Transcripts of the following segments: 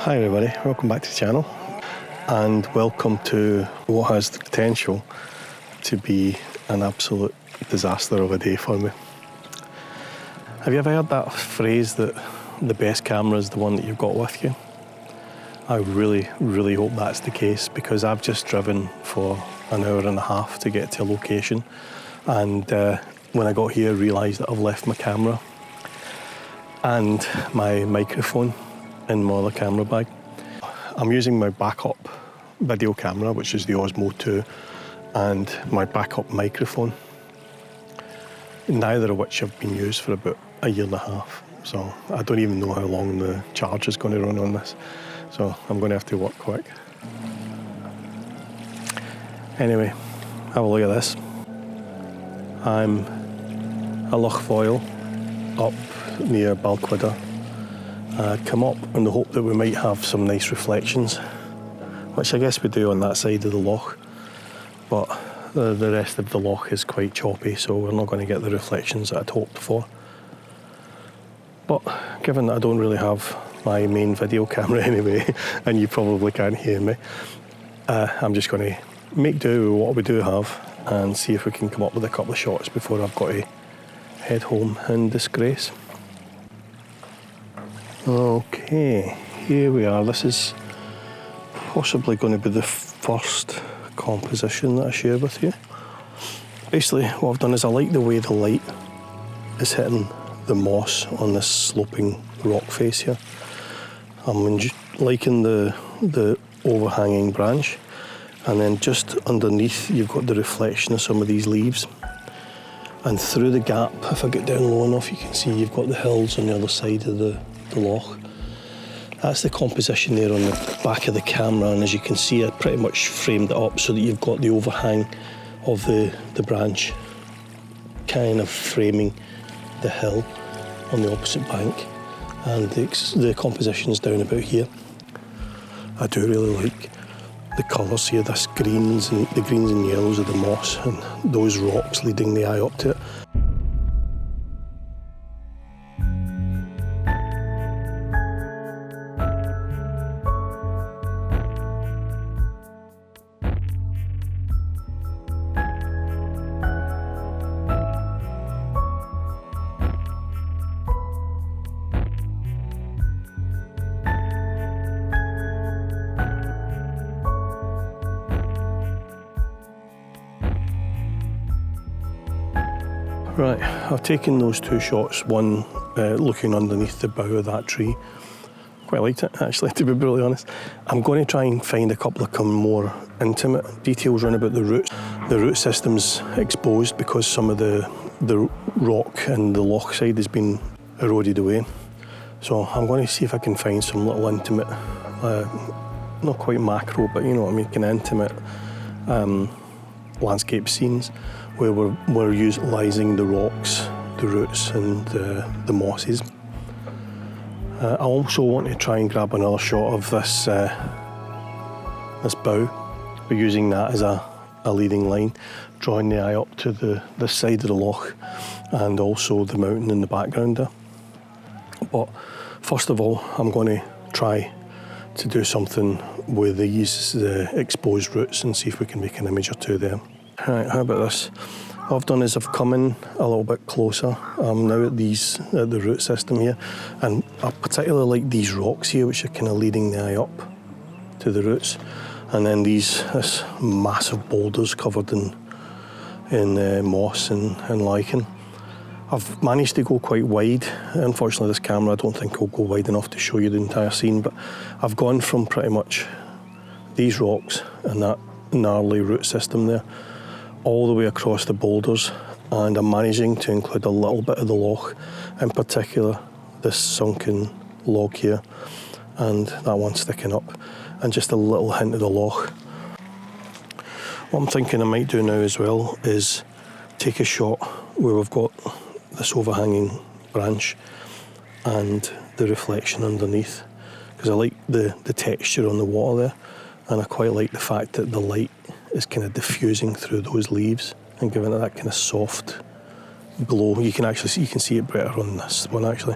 Hi everybody, welcome back to the channel and welcome to what has the potential to be an absolute disaster of a day for me. Have you ever heard that phrase that the best camera is the one that you've got with you? I really hope that's the case, because I've just driven for an hour and a half to get to a location, and when I got here I realised that I've left my camera and my microphone in my other camera bag. I'm using my backup video camera, which is the Osmo 2, and my backup microphone, neither of which have been used for about a year and a half. So I don't even know how long the charge is going to run on this. So I'm going to have to work quick. Anyway, have a look at this. I'm at Loch Voil, up near Balquhidder. Come up in the hope that we might have some nice reflections, which I guess we do on that side of the loch, but the rest of the loch is quite choppy, so we're not going to get the reflections that I'd hoped for. But given that I don't really have my main video camera anyway, and you probably can't hear me, I'm just going to make do with what we do have and see if we can come up with a couple of shots before I've got to head home in disgrace. Okay, here we are. This is possibly going to be the first composition that I share with you. Basically, what I've done is I like the way the light is hitting the moss on this sloping rock face here. I'm liking the overhanging branch, and then just underneath you've got the reflection of some of these leaves. And through the gap, if I get down low enough, you can see you've got the hills on the other side of the loch. That's the composition there on the back of the camera, and as you can see I pretty much framed it up so that you've got the overhang of the branch kind of framing the hill on the opposite bank, and the composition is down about here. I do really like the colours here, the greens and yellows of the moss and those rocks leading the eye up to it. Right, I've taken those two shots, one looking underneath the bough of that tree. Quite liked it, actually, to be brutally honest. I'm going to try and find a couple of more intimate details around about the roots. The root system's exposed because some of the rock and the loch side has been eroded away. So I'm going to see if I can find some little intimate, not quite macro, but you know what I mean, kind of intimate landscape scenes where we're utilising the rocks, the roots and the mosses. I also want to try and grab another shot of this bough. We're using that as a leading line, drawing the eye up to this side of the loch and also the mountain in the background there. But first of all, I'm going to try to do something with these exposed roots and see if we can make an image or two there. Right, how about this? What I've done is I've come in a little bit closer. I'm now at the root system here, and I particularly like these rocks here, which are kind of leading the eye up to the roots, and then this massive boulders covered in moss and lichen. I've managed to go quite wide. Unfortunately, this camera I don't think will go wide enough to show you the entire scene, but I've gone from pretty much these rocks and that gnarly root system there all the way across the boulders, and I'm managing to include a little bit of the loch, in particular this sunken log here and that one sticking up, and just a little hint of the loch. What I'm thinking I might do now as well is take a shot where we've got this overhanging branch and the reflection underneath, because I like the texture on the water there, and I quite like the fact that the light is kind of diffusing through those leaves and giving it that kind of soft glow. You can see it better on this one actually.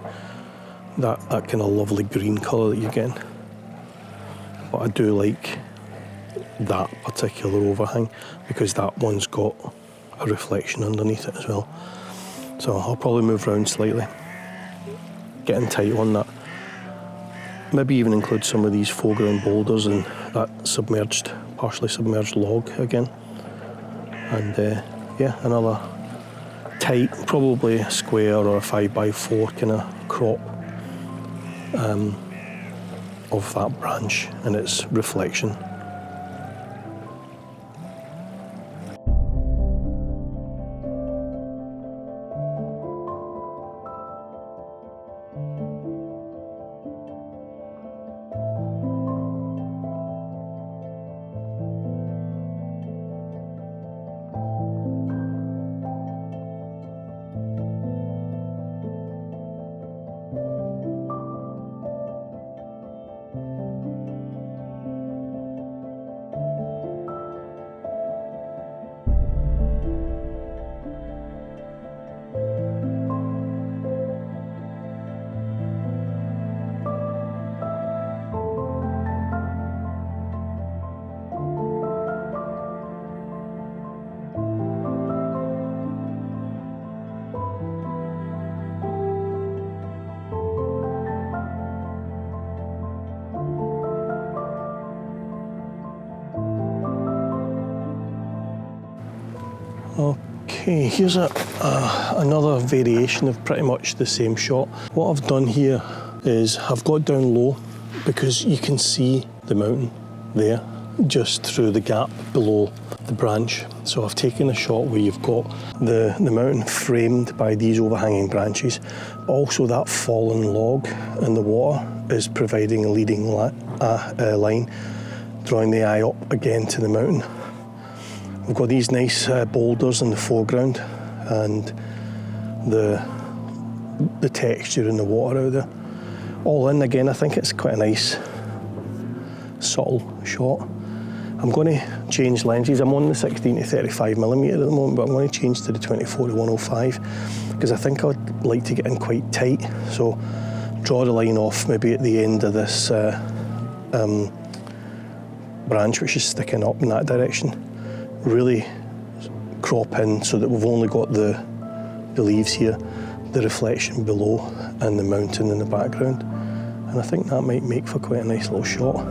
That kind of lovely green colour that you're getting. but I do like that particular overhang because that one's got a reflection underneath it as well. So I'll probably move around slightly, getting tight on that. Maybe even include some of these foreground boulders and that submerged, partially submerged log again. And yeah, another tight, probably a square or a 5x4 kind of crop of that branch and its reflection. Okay, here's another variation of pretty much the same shot. What I've done here is I've got down low because you can see the mountain there just through the gap below the branch. So I've taken a shot where you've got the mountain framed by these overhanging branches. Also that fallen log in the water is providing a leading line, drawing the eye up again to the mountain. We've got these nice boulders in the foreground and the texture in the water out there. All in, again, I think it's quite a nice, subtle shot. I'm going to change lenses. I'm on the 16-35mm at the moment, but I'm going to change to the 24-105 because I think I'd like to get in quite tight. So draw the line off maybe at the end of this branch which is sticking up in that direction. Really crop in so that we've only got the leaves here, the reflection below and the mountain in the background. And I think that might make for quite a nice little shot.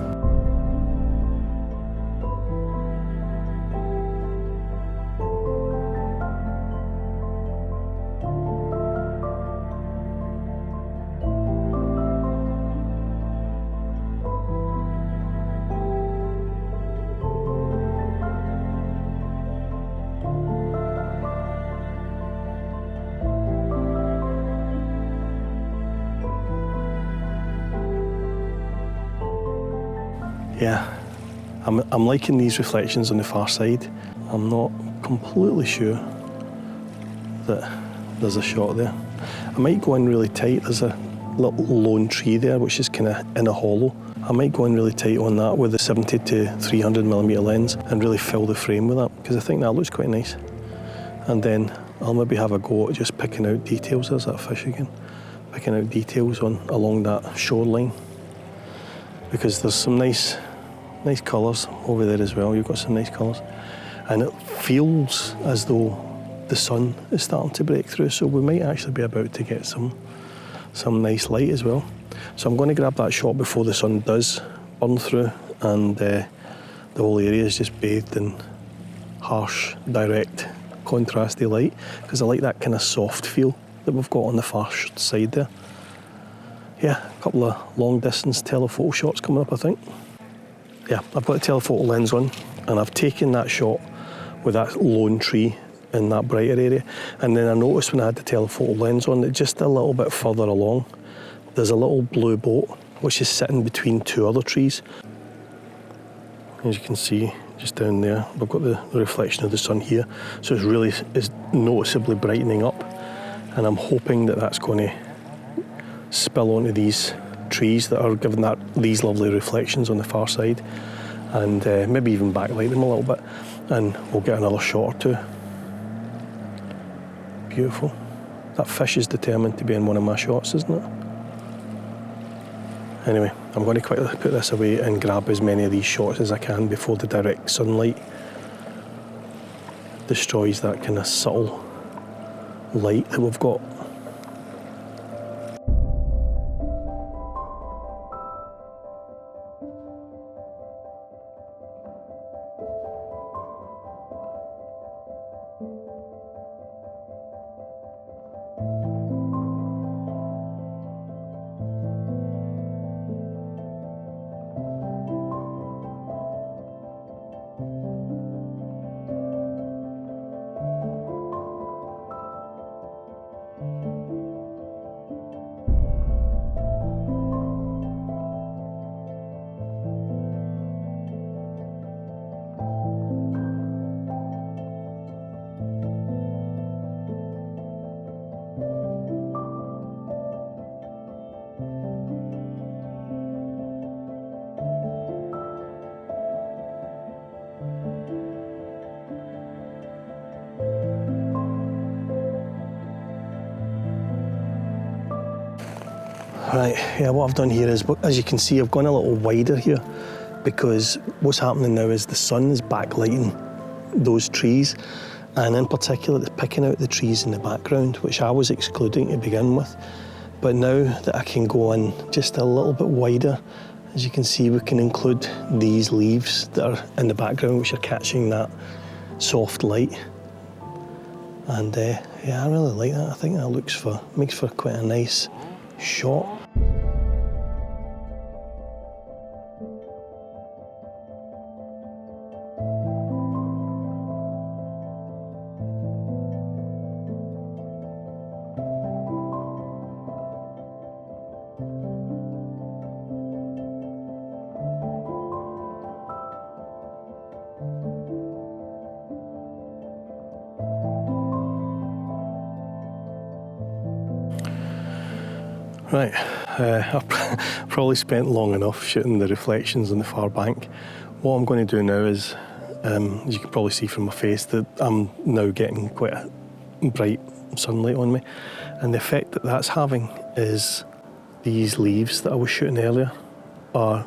Yeah, I'm liking these reflections on the far side. I'm not completely sure that there's a shot there. I might go in really tight. There's a little lone tree there which is kind of in a hollow. I might go in really tight on that with the 70-300mm lens and really fill the frame with that because I think that looks quite nice. And then I'll maybe have a go at just picking out details. There's that fish again. Picking out details along that shoreline because there's some nice colours over there as well. You've got some nice colours. And it feels as though the sun is starting to break through, so we might actually be about to get some nice light as well. So I'm going to grab that shot before the sun does burn through and the whole area is just bathed in harsh, direct, contrasty light because I like that kind of soft feel that we've got on the far side there. Yeah, a couple of long distance telephoto shots coming up, I think. Yeah, I've got a telephoto lens on and I've taken that shot with that lone tree in that brighter area. And then I noticed when I had the telephoto lens on that just a little bit further along, there's a little blue boat which is sitting between two other trees. As you can see, just down there, we've got the reflection of the sun here. So it's noticeably brightening up. And I'm hoping that that's going to spill onto these trees that are giving these lovely reflections on the far side, and maybe even backlight them a little bit, and we'll get another shot or two. Beautiful. That fish is determined to be in one of my shots, isn't it? Anyway, I'm going to quickly put this away and grab as many of these shots as I can before the direct sunlight destroys that kind of subtle light that we've got. Right, yeah, what I've done here is, as you can see, I've gone a little wider here because what's happening now is the sun is backlighting those trees, and in particular it's picking out the trees in the background, which I was excluding to begin with. But now that I can go in just a little bit wider, as you can see, we can include these leaves that are in the background, which are catching that soft light. And yeah, I really like that. I think that makes for quite a nice shot. Right, I've probably spent long enough shooting the reflections on the far bank. What I'm going to do now is, as you can probably see from my face, that I'm now getting quite a bright sunlight on me, and the effect that that's having is these leaves that I was shooting earlier are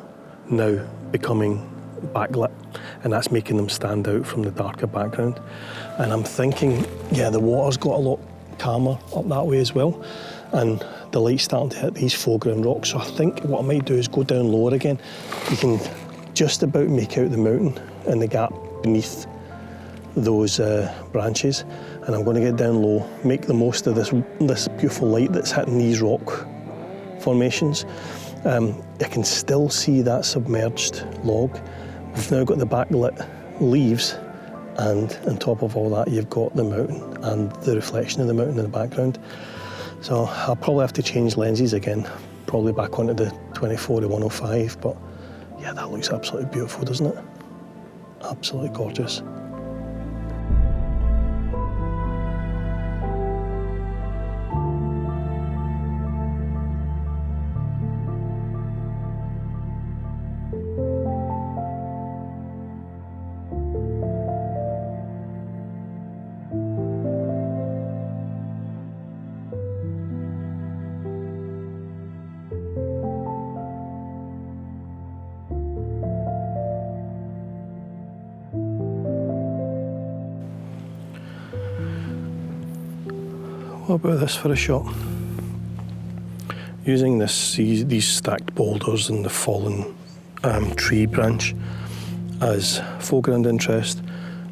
now becoming backlit, and that's making them stand out from the darker background. And I'm thinking, yeah, the water's got a lot calmer up that way as well, and the light's starting to hit these foreground rocks. So I think what I might do is go down lower again. You can just about make out the mountain and the gap beneath those branches, and I'm going to get down low, make the most of this beautiful light that's hitting these rock formations. I can still see that submerged log. We've now got the backlit leaves, and on top of all that you've got the mountain and the reflection of the mountain in the background. So I'll probably have to change lenses again, probably back onto the 24-105, but yeah, that looks absolutely beautiful, doesn't it? Absolutely gorgeous. What about this for a shot? Using these stacked boulders and the fallen tree branch as foreground interest,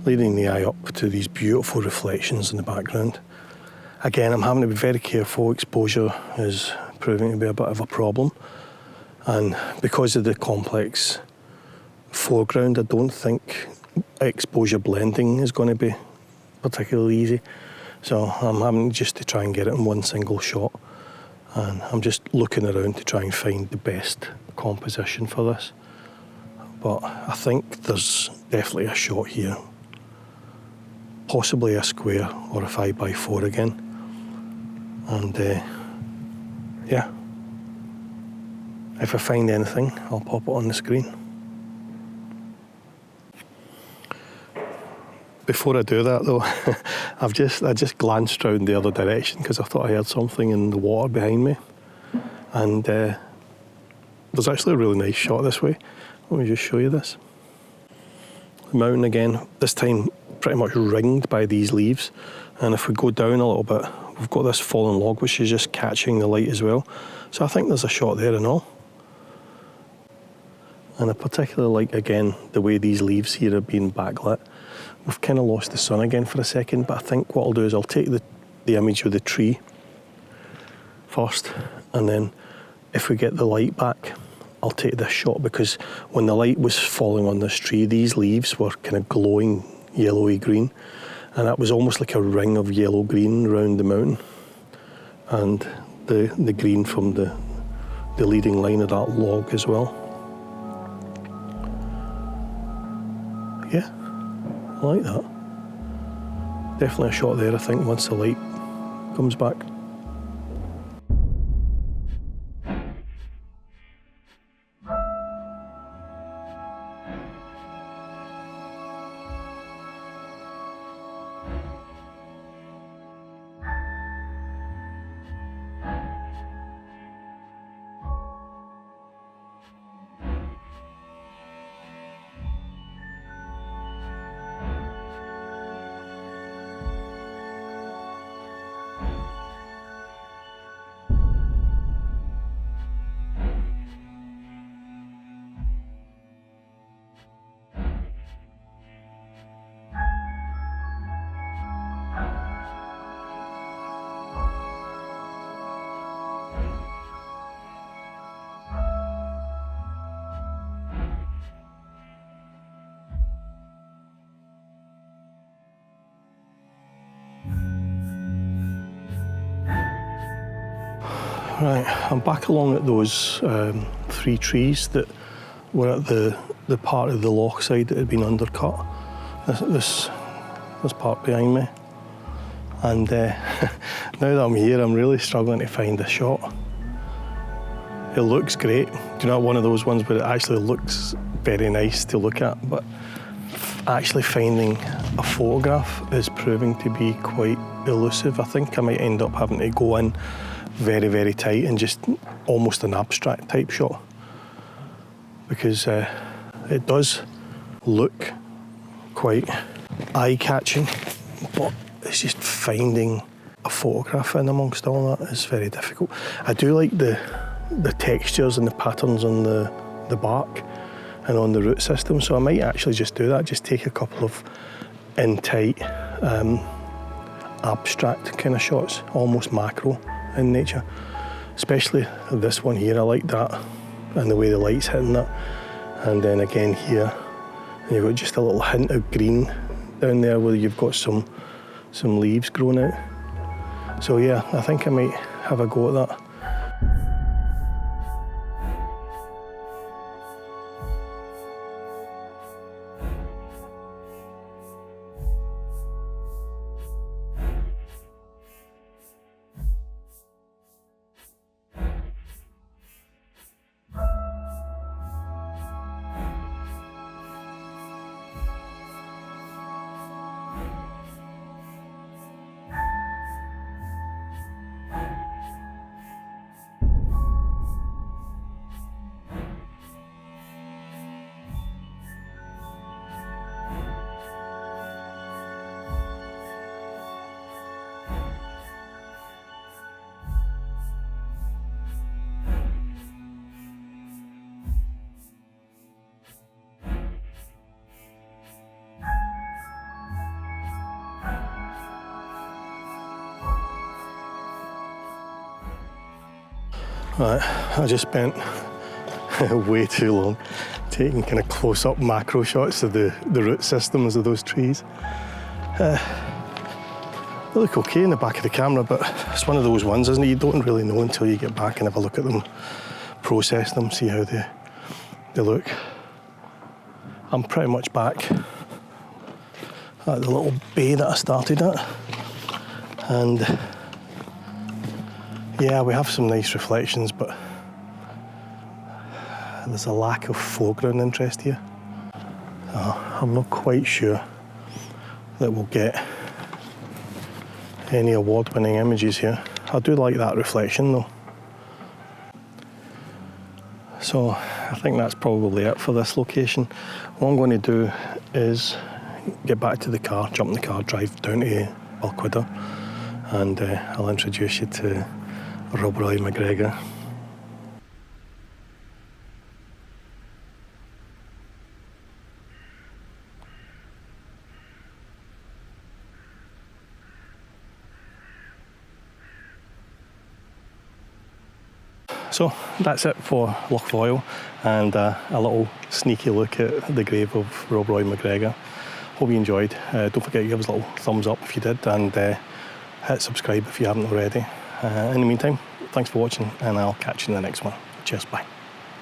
leading the eye up to these beautiful reflections in the background. Again, I'm having to be very careful. Exposure is proving to be a bit of a problem, and because of the complex foreground, I don't think exposure blending is going to be particularly easy. So I'm having just to try and get it in one single shot, and I'm just looking around to try and find the best composition for this. But I think there's definitely a shot here, possibly a square or a 5x4 again, and yeah, if I find anything I'll pop it on the screen. Before I do that though, I just glanced round the other direction because I thought I heard something in the water behind me, and the There's actually a really nice shot this way. Let me just show you this. The mountain again, this time pretty much ringed by these leaves. And if we go down a little bit, we've got this fallen log which is just catching the light as well. So I think there's a shot there and all. And I particularly like, again, the way these leaves here are being backlit. We've kind of lost the sun again for a second, but I think what I'll do is I'll take the image of the tree first, and then if we get the light back, I'll take this shot, because when the light was falling on this tree, these leaves were kind of glowing yellowy green, and that was almost like a ring of yellow green around the mountain, and the green from the leading line of that log as well. Yeah, I like that. Definitely a shot there, I think, once the light comes back. Right, I'm back along at those 3 trees that were at the part of the loch side that had been undercut. This part behind me. And now that I'm here, I'm really struggling to find a shot. It looks great. Do you know, one of those ones where it actually looks very nice to look at, but actually finding a photograph is proving to be quite elusive. I think I might end up having to go in very, very tight and just almost an abstract type shot, because it does look quite eye-catching, but it's just finding a photograph in amongst all that is very difficult. I do like the textures and the patterns on the bark and on the root system, so I might actually just do that, just take a couple of in tight abstract kind of shots, almost macro in nature. Especially this one here, I like that, and the way the light's hitting that. And then again here, and you've got just a little hint of green down there where you've got some leaves growing out. So yeah, I think I might have a go at that. Right, I just spent way too long taking kind of close-up macro shots of the root systems of those trees. They look okay in the back of the camera, but it's one of those ones, isn't it? You don't really know until you get back and have a look at them, process them, see how they look. I'm pretty much back at the little bay that I started at, and yeah, we have some nice reflections, but there's a lack of foreground interest here. I'm not quite sure that we'll get any award-winning images here. I do like that reflection though. So I think that's probably it for this location. What I'm going to do is get back to the car, jump in the car, drive down to Balquhidder, and I'll introduce you to Rob Roy McGregor. So that's it for Loch Voil, and a little sneaky look at the grave of Rob Roy McGregor. Hope you enjoyed. Don't forget to give us a little thumbs up if you did, and hit subscribe if you haven't already. In the meantime, thanks for watching, and I'll catch you in the next one. Cheers, bye.